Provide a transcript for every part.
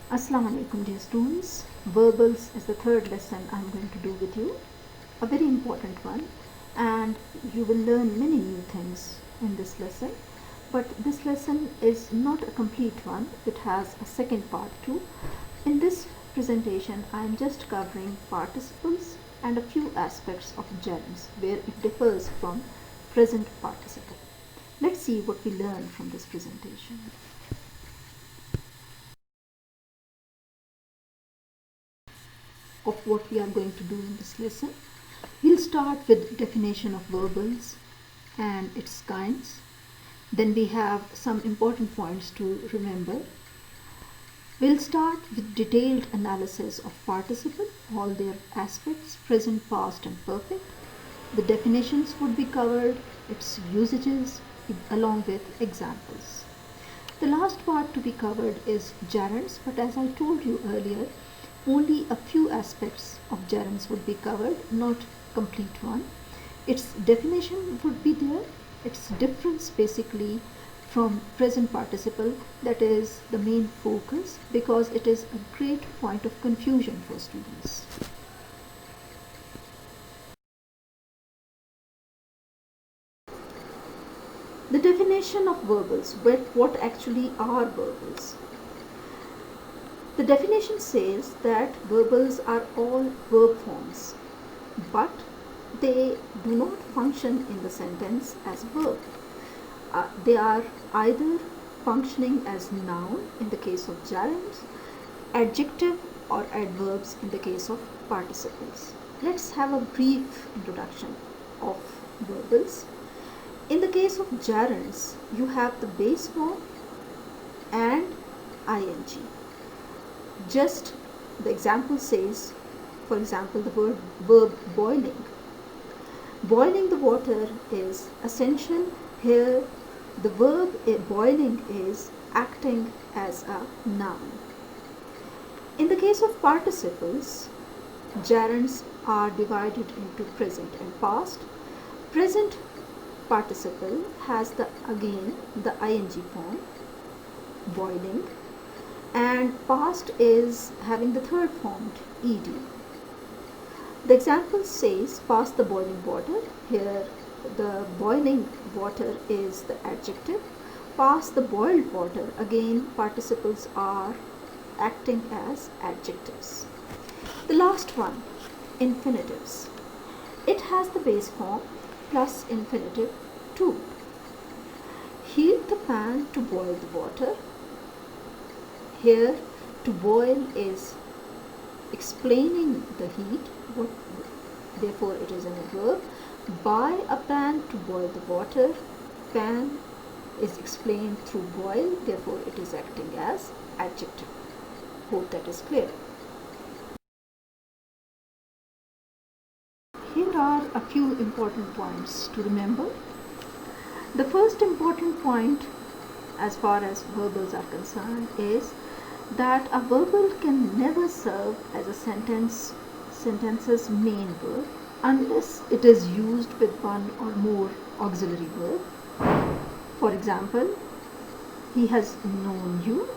Assalamu alaikum dear students. Verbals is the third lesson I'm going to do with you. A very important one, and you will learn many new things in this lesson. But this lesson is not a complete one. It has a second part too. In this presentation I am just covering participles and a few aspects of gerunds where it differs from present participle. Let's see what we learn from this presentation. Of what we are going to do in this lesson. We'll start with definition of verbals and its kinds. Then we have some important points to remember. We'll start with detailed analysis of participle, all their aspects, present, past and perfect. The definitions would be covered, its usages, along with examples. The last part to be covered is gerunds, but as I told you earlier, only a few aspects of gerunds would be covered, not complete one. Its definition would be there, its difference basically from present participle, that is the main focus, because it is a great point of confusion for students. The definition of verbals, what actually are verbals? The definition says that verbals are all verb forms, but they do not function in the sentence as verb. They are either functioning as noun in the case of gerunds, adjective or adverbs in the case of participles. Let's have a brief introduction of verbals. In the case of gerunds, you have the base form and ing. Just the example says, for example, the verb boiling. Boiling the water is essential. Here the verb boiling is acting as a noun. In the case of participles, gerunds are divided into present and past. Present participle has again the ing form, boiling, and past is having the third form, ed. The example says pass the boiling water. Here the boiling water is the adjective. Pass the boiled water, again participles are acting as adjectives. The last one, infinitives. It has the base form plus infinitive to. Heat the pan to boil the water. Here to boil is explaining the heat, therefore it is an adverb. Buy a pan to boil the water. Pan is explained through boil, therefore it is acting as adjective. Hope that is clear. Here are a few important points to remember. The first important point as far as verbals are concerned is that a verbal can never serve as a sentence's main verb unless it is used with one or more auxiliary verb. For example, he has known you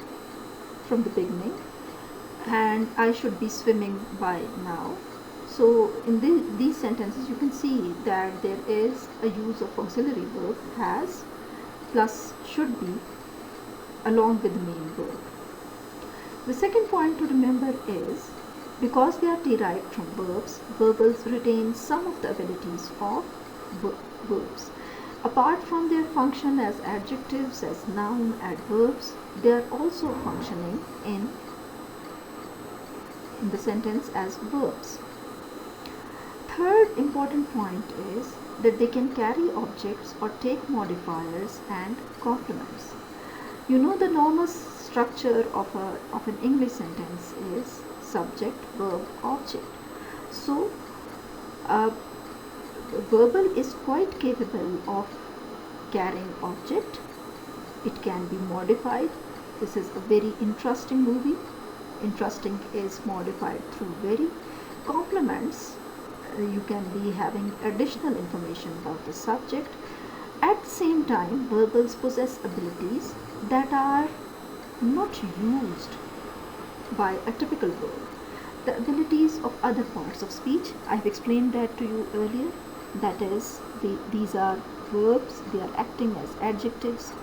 from the beginning and I should be swimming by now. So in these sentences you can see that there is a use of auxiliary verb has plus should be along with the main verb. The second point to remember is, because they are derived from verbs, verbals retain some of the abilities of verbs. Apart from their function as adjectives, as noun, adverbs, they are also functioning in the sentence as verbs. Third important point is that they can carry objects or take modifiers and complements. You know the normal structure of an English sentence is subject, verb, object. So verbal is quite capable of carrying object. It can be modified. This is a very interesting movie. Interesting is modified through very. Complements, you can be having additional information about the subject. At the same time, verbals possess abilities that are not used by a typical verb. The abilities of other parts of speech, I have explained that to you earlier. That is, these are verbs, they are acting as adjectives,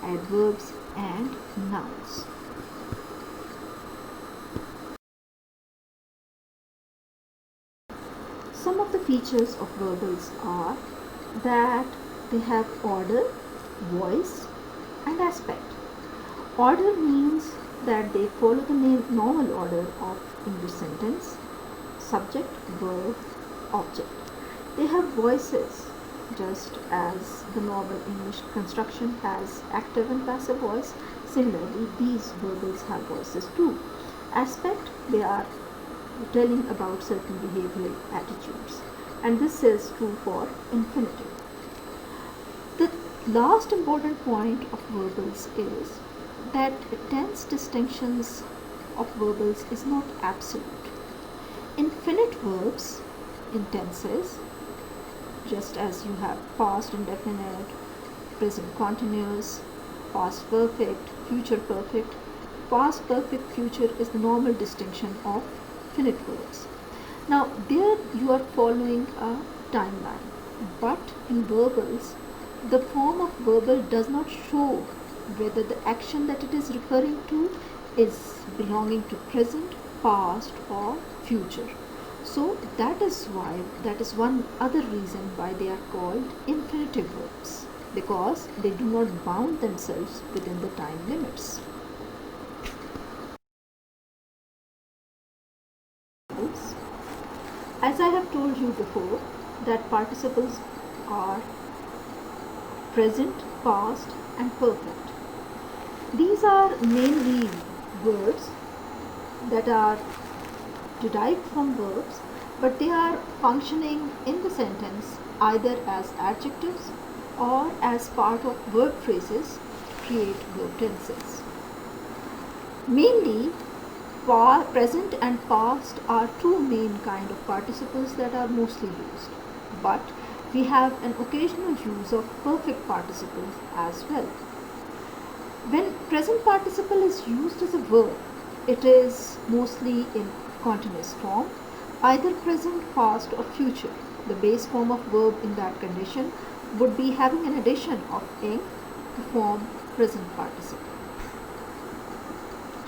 adverbs and nouns. Some of the features of verbals are that they have order, voice and aspect. Order means that they follow the normal order of English sentence: subject, verb, object. They have voices, just as the normal English construction has active and passive voice. Similarly, these verbals have voices too. Aspect, they are telling about certain behavioral attitudes, and this is true for infinitive. The last important point of verbals is that tense distinctions of verbals is not absolute. Infinite verbs in tenses, just as you have past indefinite, present continuous, past perfect, future perfect. Past perfect, future is the normal distinction of finite verbs. Now there you are following a timeline, but in verbals the form of verbal does not show whether the action that it is referring to is belonging to present, past or future. So that is one other reason why they are called infinitive verbs, because they do not bound themselves within the time limits. As I have told you before, that participles are present, past and perfect. These are mainly words that are derived from verbs, but they are functioning in the sentence either as adjectives or as part of verb phrases to create verb tenses. Mainly, present and past are two main kind of participles that are mostly used, but we have an occasional use of perfect participles as well. When present participle is used as a verb, it is mostly in continuous form, either present, past or future. The base form of verb in that condition would be having an addition of ing to form present participle.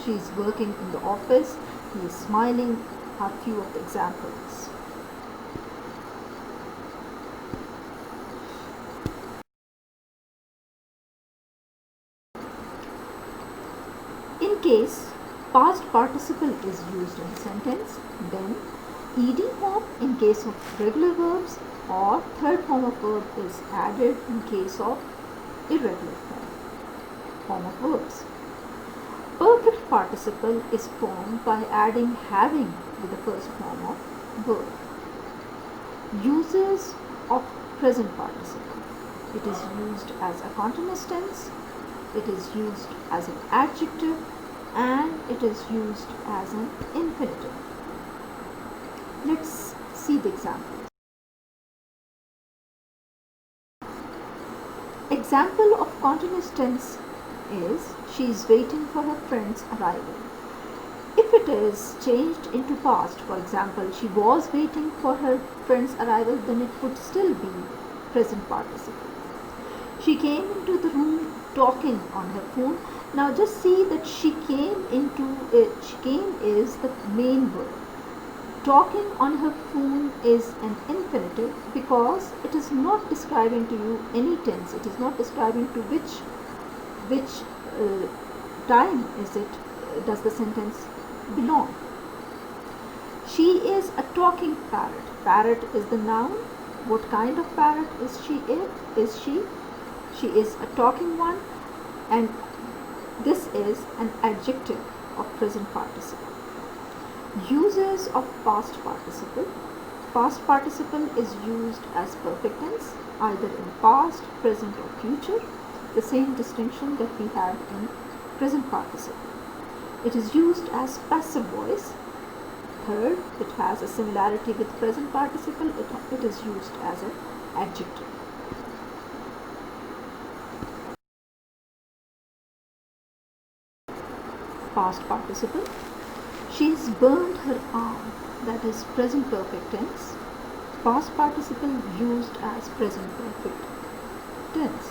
She is working in the office, he is smiling, are few of the examples. In case past participle is used in sentence, then ed form in case of regular verbs or third form of verb is added in case of irregular form of verbs. Perfect participle is formed by adding having with the first form of verb. Uses of present participle. It is used as a continuous tense, it is used as an adjective, and it is used as an infinitive. Let's see the examples. Example of continuous tense is she is waiting for her friend's arrival. If it is changed into past, for example, she was waiting for her friend's arrival, then it would still be present participle. She came into the room talking on her phone. Now just see that she came is the main verb. Talking on her phone is an infinitive because it is not describing to you any tense. It is not describing to which time does the sentence belong. She is a talking parrot. Parrot is the noun. What kind of parrot is she? She is a talking one, and this is an adjective of present participle. Uses of past participle. Past participle is used as perfect tense, either in past, present or future, the same distinction that we have in present participle. It is used as passive voice. Third, it has a similarity with present participle. It is used as an adjective. Past participle. She's burned her arm, that is present perfect tense. Past participle used as present perfect tense.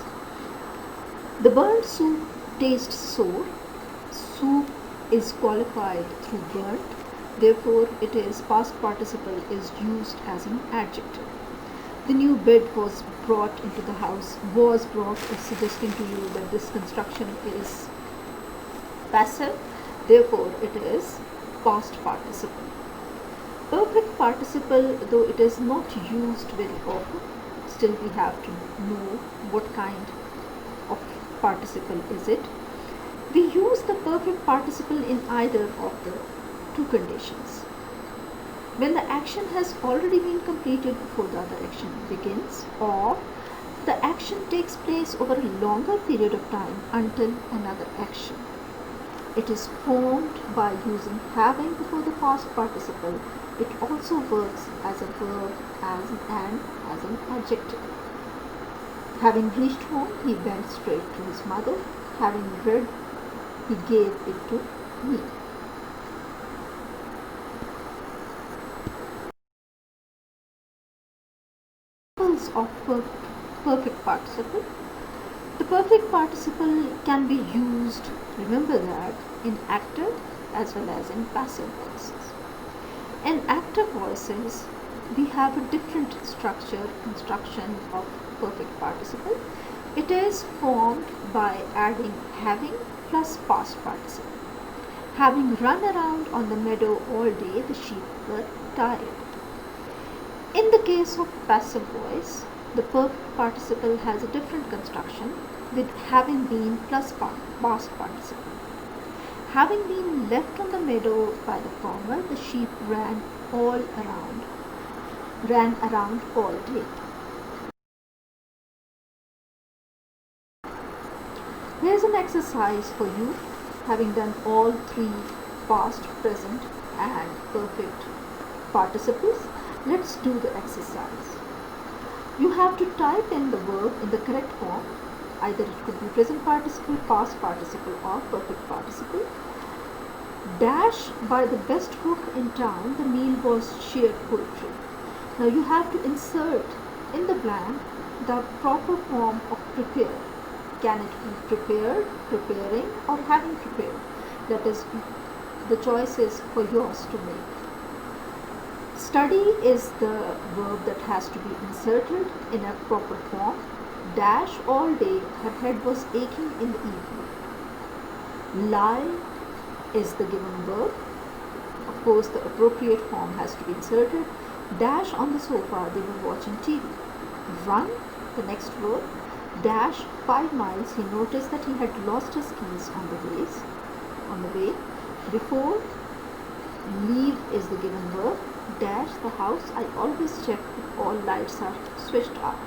The burnt soup tastes sour. Soup is qualified through burnt, therefore it is past participle is used as an adjective. The new bed was brought into the house. Was brought is suggesting to you that this construction is passive, therefore it is past participle. Perfect participle, though it is not used very often, still we have to know what kind of participle is it. We use the perfect participle in either of the two conditions. When the action has already been completed before the other action begins, or the action takes place over a longer period of time until another action. It is formed by using having before the past participle. It also works as a verb and as an adjective. Having reached home, he went straight to his mother. Having read, he gave it to me. Examples of perfect participle. The perfect participle can be used, remember that, in active as well as in passive voices. In active voices, we have a different construction of perfect participle. It is formed by adding having plus past participle. Having run around on the meadow all day, the sheep were tired. In the case of passive voice, the perfect participle has a different construction with having been plus past participle. Having been left on the meadow by the farmer, the sheep ran around all day. Here's an exercise for you. Having done all three past, present and perfect participles, let's do the exercise. You have to type in the verb in the correct form. Either it could be present participle, past participle or perfect participle. Dash by the best cook in town, the meal was sheer poetry. Now you have to insert in the blank the proper form of prepare. Can it be prepared, preparing or having prepared? That is, the choice is for yours to make. Study is the verb that has to be inserted in a proper form. Dash all day, her head was aching in the evening. Lie is the given verb. Of course, the appropriate form has to be inserted. Dash on the sofa, they were watching TV. Run, the next verb. Dash 5 miles, he noticed that he had lost his keys on the way. Before, leave is the given verb. Dash the house, I always check if all lights are switched off.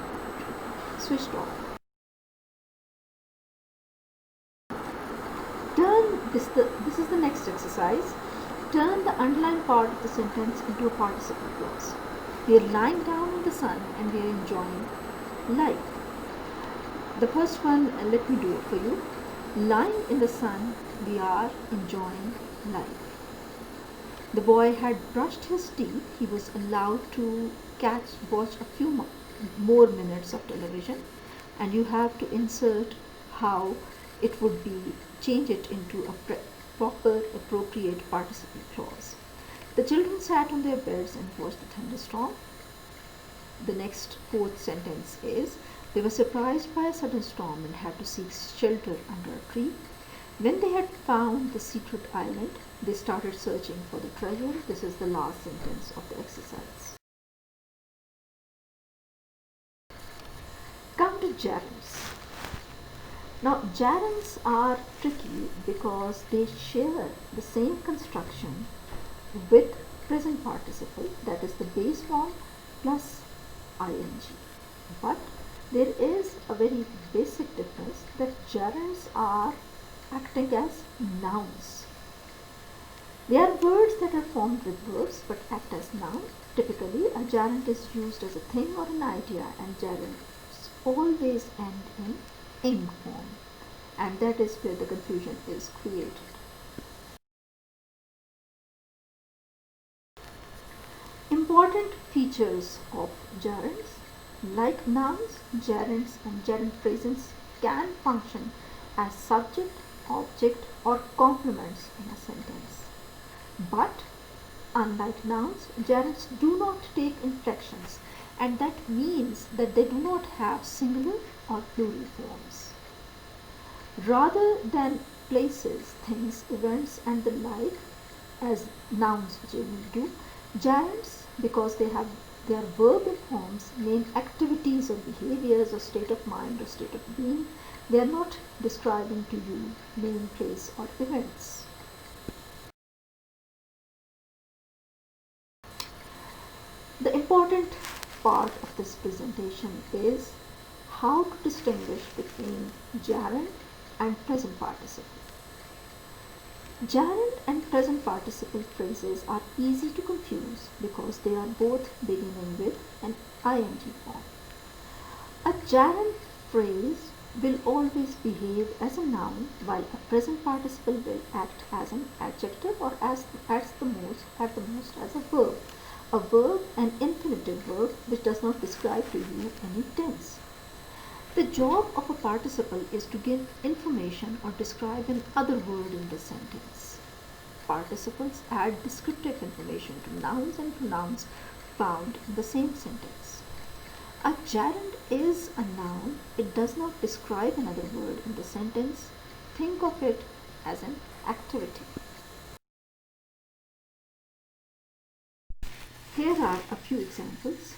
This is the next exercise. Turn the underlined part of the sentence into a participle clause. We are lying down in the sun and we are enjoying life. The first one, let me do it for you. Lying in the sun, we are enjoying life. The boy had brushed his teeth. He was allowed to watch a few more minutes of television, and you have to insert how it would be, change it into a proper appropriate participle clause. The children sat on their beds and watched the thunderstorm. The next fourth sentence is, they were surprised by a sudden storm and had to seek shelter under a tree. When they had found the secret island, they started searching for the treasure. This is the last sentence of the exercise. Come to gerunds. Now, gerunds are tricky because they share the same construction with present participle, that is the base form plus ing. But there is a very basic difference, that gerunds are acting as nouns. They are words that are formed with verbs but act as nouns. Typically, a gerund is used as a thing or an idea, and gerunds always end in ing form, and that is where the confusion is created. Important features of gerunds. Like nouns, gerunds and gerund phrases can function as subject, object or complements in a sentence. But unlike nouns, gerunds do not take inflections, and that means that they do not have singular or plural forms. Rather than places, things, events and the like, as nouns generally do, gerunds, because they have their verbal forms, name activities or behaviors or state of mind or state of being. They are not describing to you name, place or events. The important part of this presentation is how to distinguish between gerund and present participle. Gerund and present participle phrases are easy to confuse because they are both beginning with an ing form. A gerund phrase will always behave as a noun, while a present participle will act as an adjective or at the most as a verb. A verb, an infinitive verb, which does not describe to you any tense. The job of a participle is to give information or describe another word in the sentence. Participles add descriptive information to nouns and pronouns found in the same sentence. A gerund is a noun. It does not describe another word in the sentence. Think of it as an activity. Here are a few examples.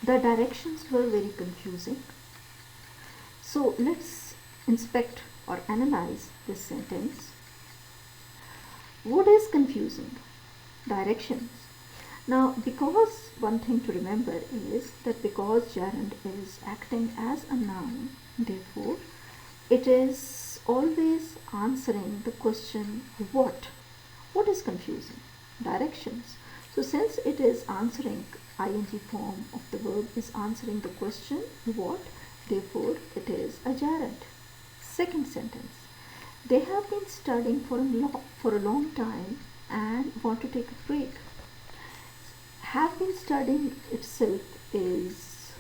The directions were very confusing. So let's inspect or analyze this sentence. What is confusing? Directions. Now, because one thing to remember is that because gerund is acting as a noun, therefore it is always answering the question what. What is confusing? Directions. So since it is answering, ing form of the verb is answering the question what, therefore it is a gerund. Second sentence. They have been studying for a long time and want to take a break. Have been studying itself is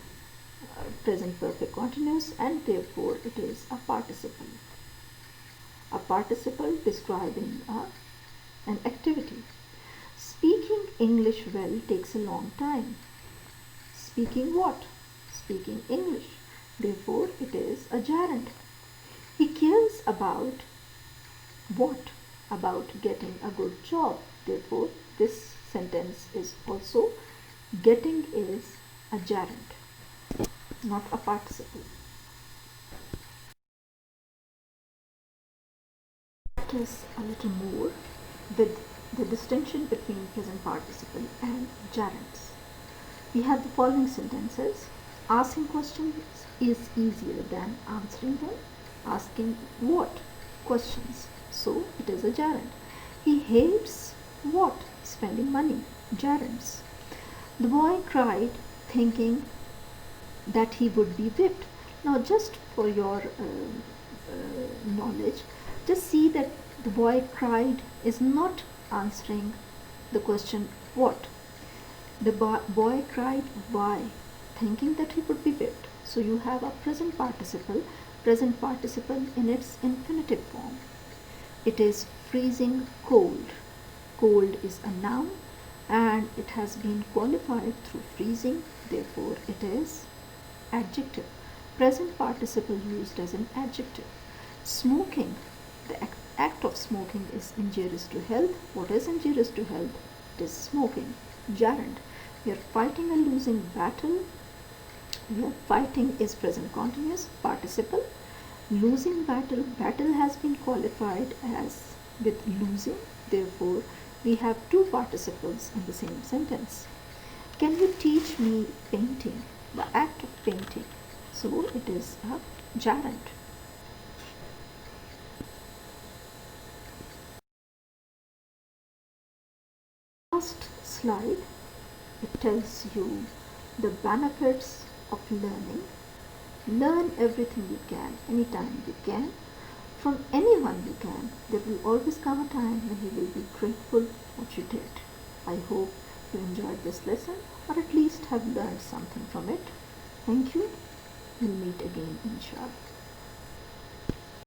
present perfect continuous and therefore it is a participle. A participle describing an activity. Speaking English well takes a long time. Speaking what? Speaking English. Therefore, it is a gerund. He cares about what? About getting a good job. Therefore, this sentence is also getting is a gerund, not a participle. Practice a little more with the distinction between present participle and gerunds. We have the following sentences. Asking questions is easier than answering them. Asking what? Questions. So it is a gerund. He hates what? Spending money. Gerunds. The boy cried thinking that he would be whipped. Now just for your knowledge, just see that the boy cried is not answering the question what. The boy cried why? Thinking that he would be whipped. So you have a present participle in its infinitive form. It is freezing cold. Cold is a noun and it has been qualified through freezing, therefore it is adjective. Present participle used as an adjective. Smoking. The act of smoking is injurious to health. What is injurious to health? It is smoking. Gerund. We are fighting a losing battle. We are fighting is present continuous. Participle. Losing battle. Battle has been qualified as with losing. Therefore, we have two participles in the same sentence. Can you teach me painting? The act of painting. So it is a gerund. Last slide, it tells you the benefits of learning. Learn everything you can, anytime you can, from anyone you can. There will always come a time when you will be grateful what you did. I hope you enjoyed this this lesson, or at least have learned something from it. Thank you. We'll meet again, inshallah.